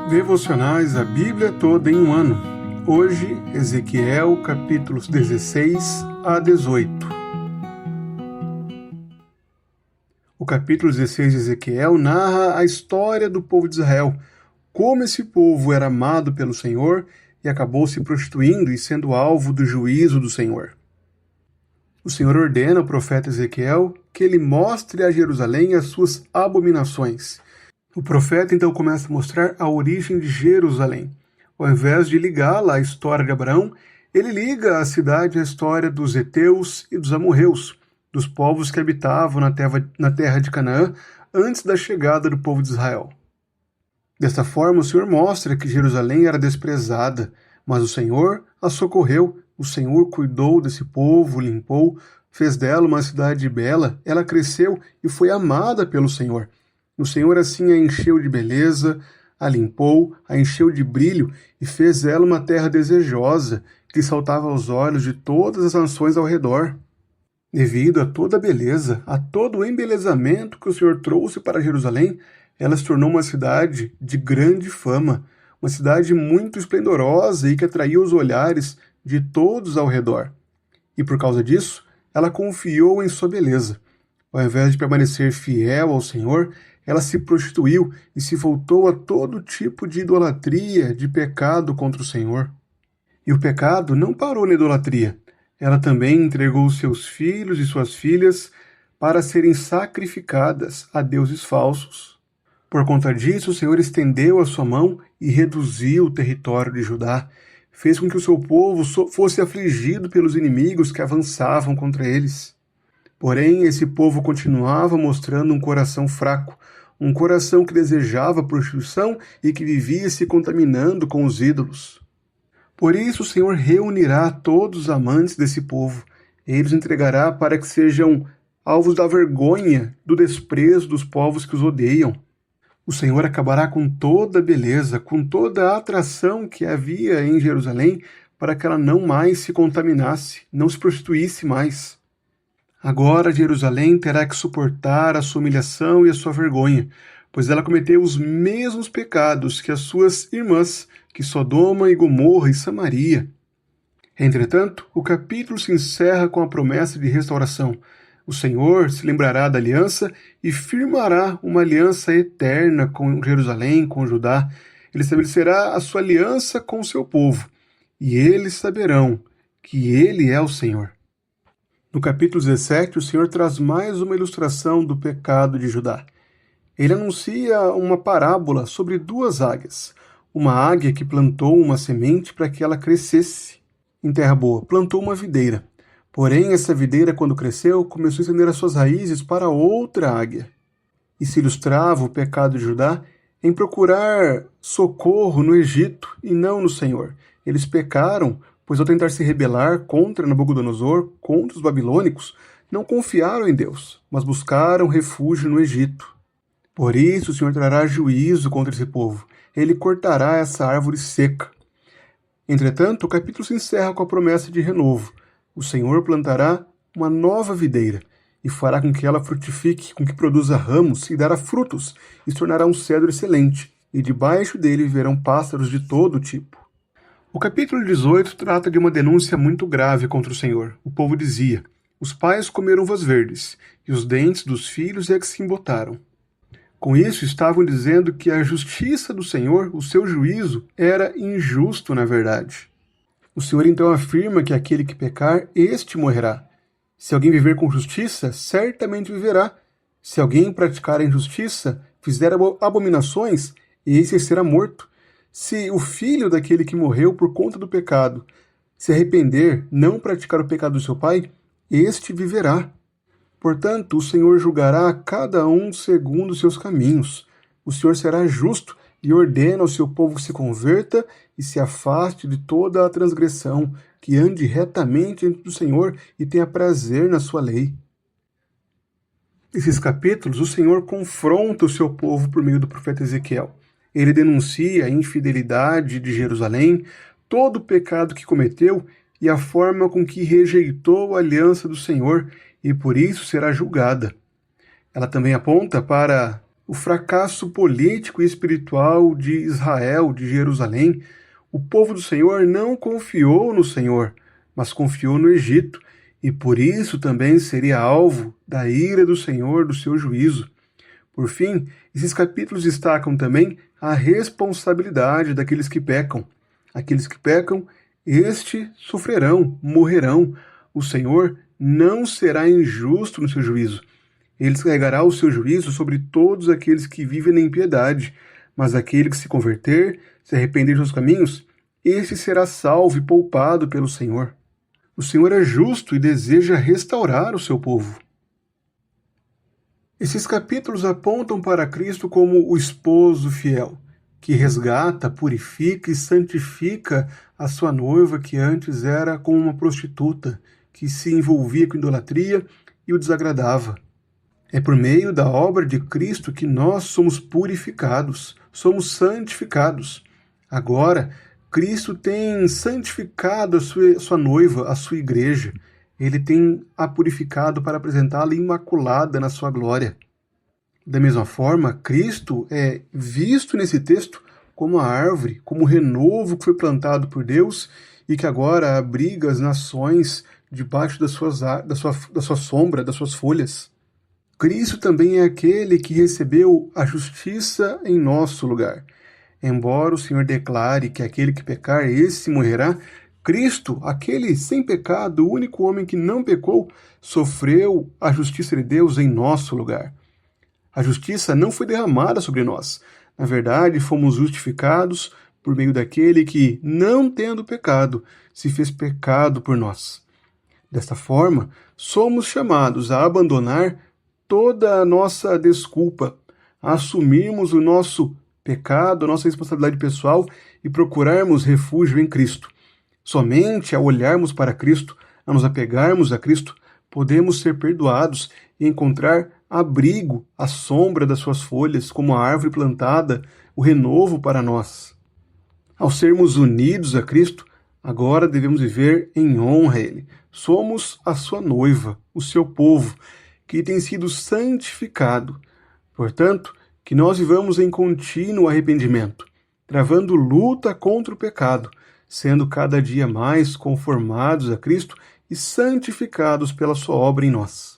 Devocionais A Bíblia Toda em um Ano. Hoje, Ezequiel, capítulos 16 a 18. O capítulo 16 de Ezequiel narra a história do povo de Israel, como esse povo era amado pelo Senhor e acabou se prostituindo e sendo alvo do juízo do Senhor. O Senhor ordena ao profeta Ezequiel que ele mostre a Jerusalém as suas abominações. O profeta então começa a mostrar a origem de Jerusalém. Ao invés de ligá-la à história de Abraão, ele liga a cidade à história dos heteus e dos amorreus, dos povos que habitavam na terra de Canaã antes da chegada do povo de Israel. Desta forma, o Senhor mostra que Jerusalém era desprezada, mas o Senhor a socorreu, o Senhor cuidou desse povo, limpou, fez dela uma cidade bela, ela cresceu e foi amada pelo Senhor. O Senhor assim a encheu de beleza, a limpou, a encheu de brilho e fez dela uma terra desejosa, que saltava aos olhos de todas as nações ao redor. Devido a toda a beleza, a todo o embelezamento que o Senhor trouxe para Jerusalém, ela se tornou uma cidade de grande fama, uma cidade muito esplendorosa e que atraía os olhares de todos ao redor. E por causa disso, ela confiou em sua beleza. Ao invés de permanecer fiel ao Senhor, ela se prostituiu e se voltou a todo tipo de idolatria, de pecado contra o Senhor. E o pecado não parou na idolatria. Ela também entregou seus filhos e suas filhas para serem sacrificadas a deuses falsos. Por conta disso, o Senhor estendeu a sua mão e reduziu o território de Judá. Fez com que o seu povo fosse afligido pelos inimigos que avançavam contra eles. Porém, esse povo continuava mostrando um coração fraco, um coração que desejava prostituição e que vivia se contaminando com os ídolos. Por isso o Senhor reunirá todos os amantes desse povo. Ele os entregará para que sejam alvos da vergonha, do desprezo dos povos que os odeiam. O Senhor acabará com toda a beleza, com toda a atração que havia em Jerusalém, para que ela não mais se contaminasse, não se prostituísse mais. Agora Jerusalém terá que suportar a sua humilhação e a sua vergonha, pois ela cometeu os mesmos pecados que as suas irmãs, que Sodoma e Gomorra e Samaria. Entretanto, o capítulo se encerra com a promessa de restauração. O Senhor se lembrará da aliança e firmará uma aliança eterna com Jerusalém, com Judá. Ele estabelecerá a sua aliança com o seu povo, e eles saberão que ele é o Senhor. No capítulo 17, o Senhor traz mais uma ilustração do pecado de Judá. Ele anuncia uma parábola sobre duas águias. Uma águia que plantou uma semente para que ela crescesse em terra boa, plantou uma videira. Porém, essa videira, quando cresceu, começou a estender as suas raízes para outra águia. E se ilustrava o pecado de Judá em procurar socorro no Egito e não no Senhor. Eles pecaram, pois ao tentar se rebelar contra Nabucodonosor, contra os babilônicos, não confiaram em Deus, mas buscaram refúgio no Egito. Por isso o Senhor trará juízo contra esse povo. Ele cortará essa árvore seca. Entretanto, o capítulo se encerra com a promessa de renovo. O Senhor plantará uma nova videira e fará com que ela frutifique, com que produza ramos e dará frutos, e se tornará um cedro excelente, e debaixo dele viverão pássaros de todo tipo. O capítulo 18 trata de uma denúncia muito grave contra o Senhor. O povo dizia: os pais comeram uvas verdes, e os dentes dos filhos é que se embotaram. Com isso, estavam dizendo que a justiça do Senhor, o seu juízo, era injusto na verdade. O Senhor então afirma que aquele que pecar, este morrerá. Se alguém viver com justiça, certamente viverá. Se alguém praticar a injustiça, fizer abominações, esse será morto. Se o filho daquele que morreu por conta do pecado se arrepender, não praticar o pecado do seu pai, este viverá. Portanto, o Senhor julgará a cada um segundo os seus caminhos. O Senhor será justo e ordena ao seu povo que se converta e se afaste de toda a transgressão, que ande retamente diante do Senhor e tenha prazer na sua lei. Nesses capítulos, o Senhor confronta o seu povo por meio do profeta Ezequiel. Ele denuncia a infidelidade de Jerusalém, todo o pecado que cometeu e a forma com que rejeitou a aliança do Senhor e por isso será julgada. Ela também aponta para o fracasso político e espiritual de Israel, de Jerusalém, o povo do Senhor não confiou no Senhor, mas confiou no Egito, e por isso também seria alvo da ira do Senhor, do seu juízo. Por fim, esses capítulos destacam também a responsabilidade daqueles que pecam. Aqueles que pecam, estes sofrerão, morrerão. O Senhor não será injusto no seu juízo. Ele carregará o seu juízo sobre todos aqueles que vivem na impiedade, mas aquele que se converter, se arrepender dos seus caminhos, esse será salvo e poupado pelo Senhor. O Senhor é justo e deseja restaurar o seu povo. Esses capítulos apontam para Cristo como o esposo fiel, que resgata, purifica e santifica a sua noiva que antes era como uma prostituta, que se envolvia com idolatria e o desagradava. É por meio da obra de Cristo que nós somos purificados, somos santificados. Agora, Cristo tem santificado a sua noiva, a sua igreja. Ele tem a purificado para apresentá-la imaculada na sua glória. Da mesma forma, Cristo é visto nesse texto como a árvore, como o renovo que foi plantado por Deus e que agora abriga as nações debaixo da sua sombra, das suas folhas. Cristo também é aquele que recebeu a justiça em nosso lugar. Embora o Senhor declare que aquele que pecar, esse morrerá, Cristo, aquele sem pecado, o único homem que não pecou, sofreu a justiça de Deus em nosso lugar. A justiça não foi derramada sobre nós. Na verdade, fomos justificados por meio daquele que, não tendo pecado, se fez pecado por nós. Desta forma, somos chamados a abandonar toda a nossa desculpa, a assumirmos o nosso pecado, a nossa responsabilidade pessoal e procurarmos refúgio em Cristo. Somente ao olharmos para Cristo, a nos apegarmos a Cristo, podemos ser perdoados e encontrar abrigo à sombra das suas folhas, como a árvore plantada, o renovo para nós. Ao sermos unidos a Cristo, agora devemos viver em honra a Ele. Somos a sua noiva, o seu povo, que tem sido santificado. Portanto, que nós vivamos em contínuo arrependimento, travando luta contra o pecado, sendo cada dia mais conformados a Cristo e santificados pela sua obra em nós.